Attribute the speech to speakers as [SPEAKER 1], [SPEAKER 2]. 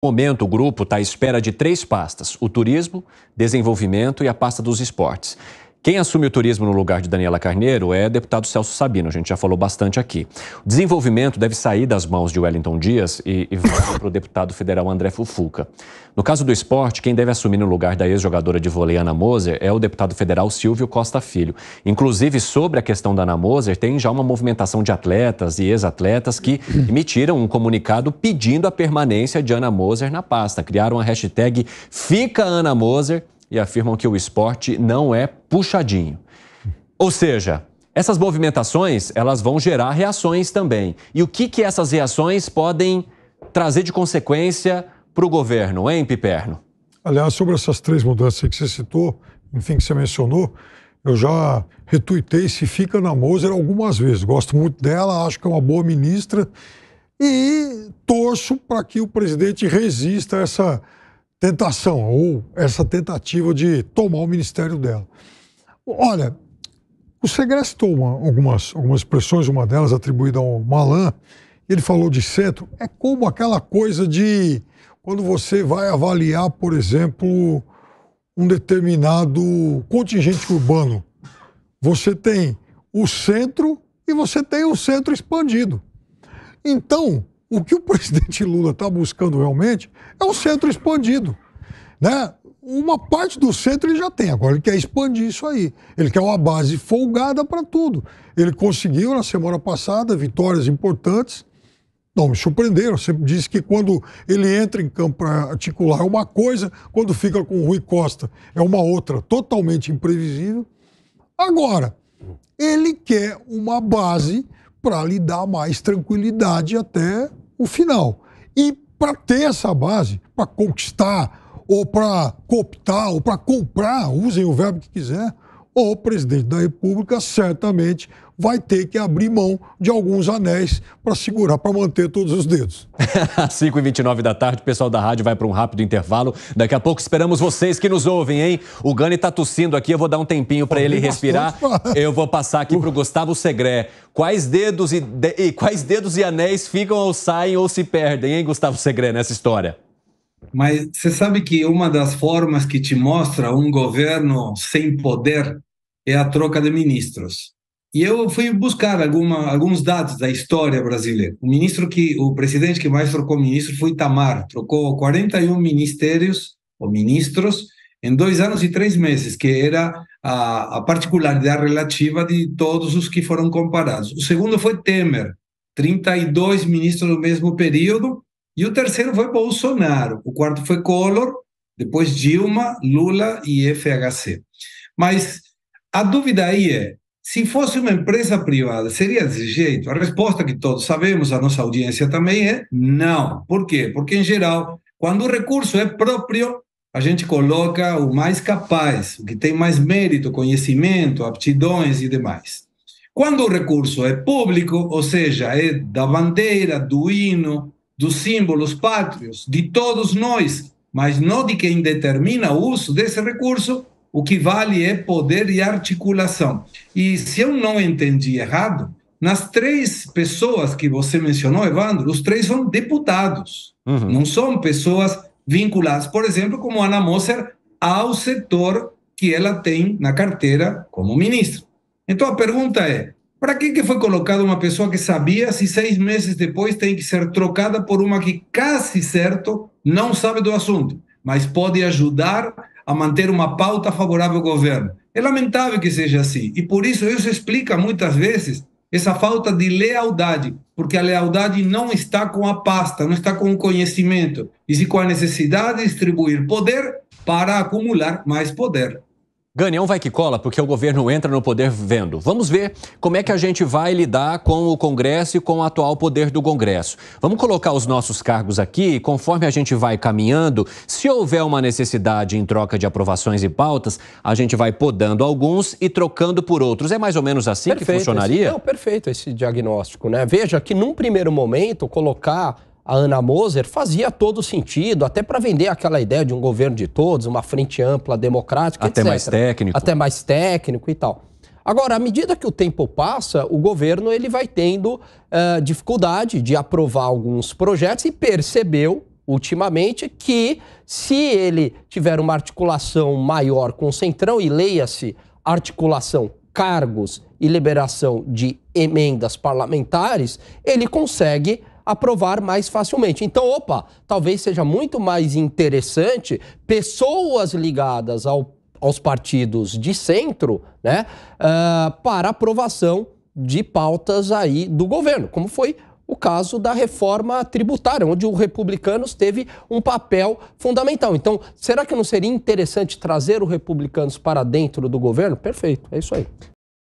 [SPEAKER 1] No momento, o grupo está à espera de 3 pastas: o turismo, desenvolvimento e a pasta dos esportes. Quem assume o turismo no lugar de Daniela Carneiro é o deputado Celso Sabino, a gente já falou bastante aqui. O desenvolvimento deve sair das mãos de Wellington Dias e vai para o deputado federal André Fufuca. No caso do esporte, quem deve assumir no lugar da ex-jogadora de vôlei Ana Moser é o deputado federal Silvio Costa Filho. Inclusive, sobre a questão da Ana Moser, tem já uma movimentação de atletas e ex-atletas que emitiram um comunicado pedindo a permanência de Ana Moser na pasta. Criaram a hashtag Fica Ana Moser e afirmam que o esporte não é puxadinho. Ou seja, essas movimentações, elas vão gerar reações também. E o que essas reações podem trazer de consequência para o governo, hein, Piperno?
[SPEAKER 2] Aliás, sobre essas 3 mudanças que você citou, enfim, que você mencionou, eu já retuitei se Fica Ana Moser algumas vezes. Gosto muito dela, acho que é uma boa ministra e torço para que o presidente resista a essa tentação ou essa tentativa de tomar o ministério dela. Olha, o Segrest citou algumas expressões, uma delas atribuída ao Malan, ele falou de centro, é como aquela coisa de quando você vai avaliar, por exemplo, um determinado contingente urbano. Você tem o centro e você tem o centro expandido. Então, o que o presidente Lula está buscando realmente é um centro expandido, né? Uma parte do centro ele já tem, agora ele quer expandir isso aí. Ele quer uma base folgada para tudo. Ele conseguiu, na semana passada, vitórias importantes. Não, me surpreenderam. Eu sempre disse que quando ele entra em campo para articular é uma coisa, quando fica com o Rui Costa é uma outra, totalmente imprevisível. Agora, ele quer uma base para lhe dar mais tranquilidade até o final. E para ter essa base, para conquistar, ou para cooptar, ou para comprar, usem o verbo que quiser, o presidente da República certamente vai ter que abrir mão de alguns anéis para segurar, para manter todos os dedos.
[SPEAKER 1] 5h29 da tarde, o pessoal da rádio vai para um rápido intervalo. Daqui a pouco esperamos vocês que nos ouvem, hein? O Gani tá tossindo aqui, eu vou dar um tempinho para ele respirar. Eu vou passar aqui para o Gustavo Segré. Quais dedos e anéis ficam ou saem ou se perdem, hein, Gustavo Segré, nessa história?
[SPEAKER 3] Mas você sabe que uma das formas que te mostra um governo sem poder é a troca de ministros. E eu fui buscar alguns dados da história brasileira. O presidente que mais trocou ministro foi Itamar, trocou 41 ministérios ou ministros em 2 anos e 3 meses, que era a particularidade relativa de todos os que foram comparados. O segundo foi Temer, 32 ministros no mesmo período, e o terceiro foi Bolsonaro, o quarto foi Collor, depois Dilma, Lula e FHC. Mas a dúvida aí é, se fosse uma empresa privada, seria desse jeito? A resposta que todos sabemos, a nossa audiência também é não. Por quê? Porque, em geral, quando o recurso é próprio, a gente coloca o mais capaz, o que tem mais mérito, conhecimento, aptidões e demais. Quando o recurso é público, ou seja, é da bandeira, do hino, dos símbolos pátrios, de todos nós, mas não de quem determina o uso desse recurso, o que vale é poder e articulação. E se eu não entendi errado, nas 3 pessoas que você mencionou, Evandro, os 3 são deputados, não são pessoas vinculadas, por exemplo, como Ana Moser, ao setor que ela tem na carteira como ministra. Então a pergunta é, para que foi colocada uma pessoa que sabia se 6 meses depois tem que ser trocada por uma que quase certo não sabe do assunto, mas pode ajudar a manter uma pauta favorável ao governo? É lamentável que seja assim, e por isso explica muitas vezes essa falta de lealdade, porque a lealdade não está com a pasta, não está com o conhecimento, e sim com a necessidade de distribuir poder para acumular mais poder.
[SPEAKER 1] Gani, é um vai que cola, porque o governo entra no poder vendo. Vamos ver como é que a gente vai lidar com o Congresso e com o atual poder do Congresso. Vamos colocar os nossos cargos aqui e conforme a gente vai caminhando, se houver uma necessidade em troca de aprovações e pautas, a gente vai podando alguns e trocando por outros. É mais ou menos assim que funcionaria?
[SPEAKER 4] Perfeito esse diagnóstico, né? Veja que num primeiro momento colocar a Ana Moser fazia todo sentido, até para vender aquela ideia de um governo de todos, uma frente ampla, democrática,
[SPEAKER 1] até
[SPEAKER 4] etc.
[SPEAKER 1] mais técnico.
[SPEAKER 4] Até mais técnico e tal. Agora, à medida que o tempo passa, o governo ele vai tendo dificuldade de aprovar alguns projetos e percebeu, ultimamente, que se ele tiver uma articulação maior com o Centrão, e leia-se articulação, cargos e liberação de emendas parlamentares, ele consegue aprovar mais facilmente. Então, talvez seja muito mais interessante pessoas ligadas aos partidos de centro, né, para aprovação de pautas aí do governo, como foi o caso da reforma tributária, onde o Republicanos teve um papel fundamental. Então, será que não seria interessante trazer o Republicanos para dentro do governo? Perfeito, é isso aí.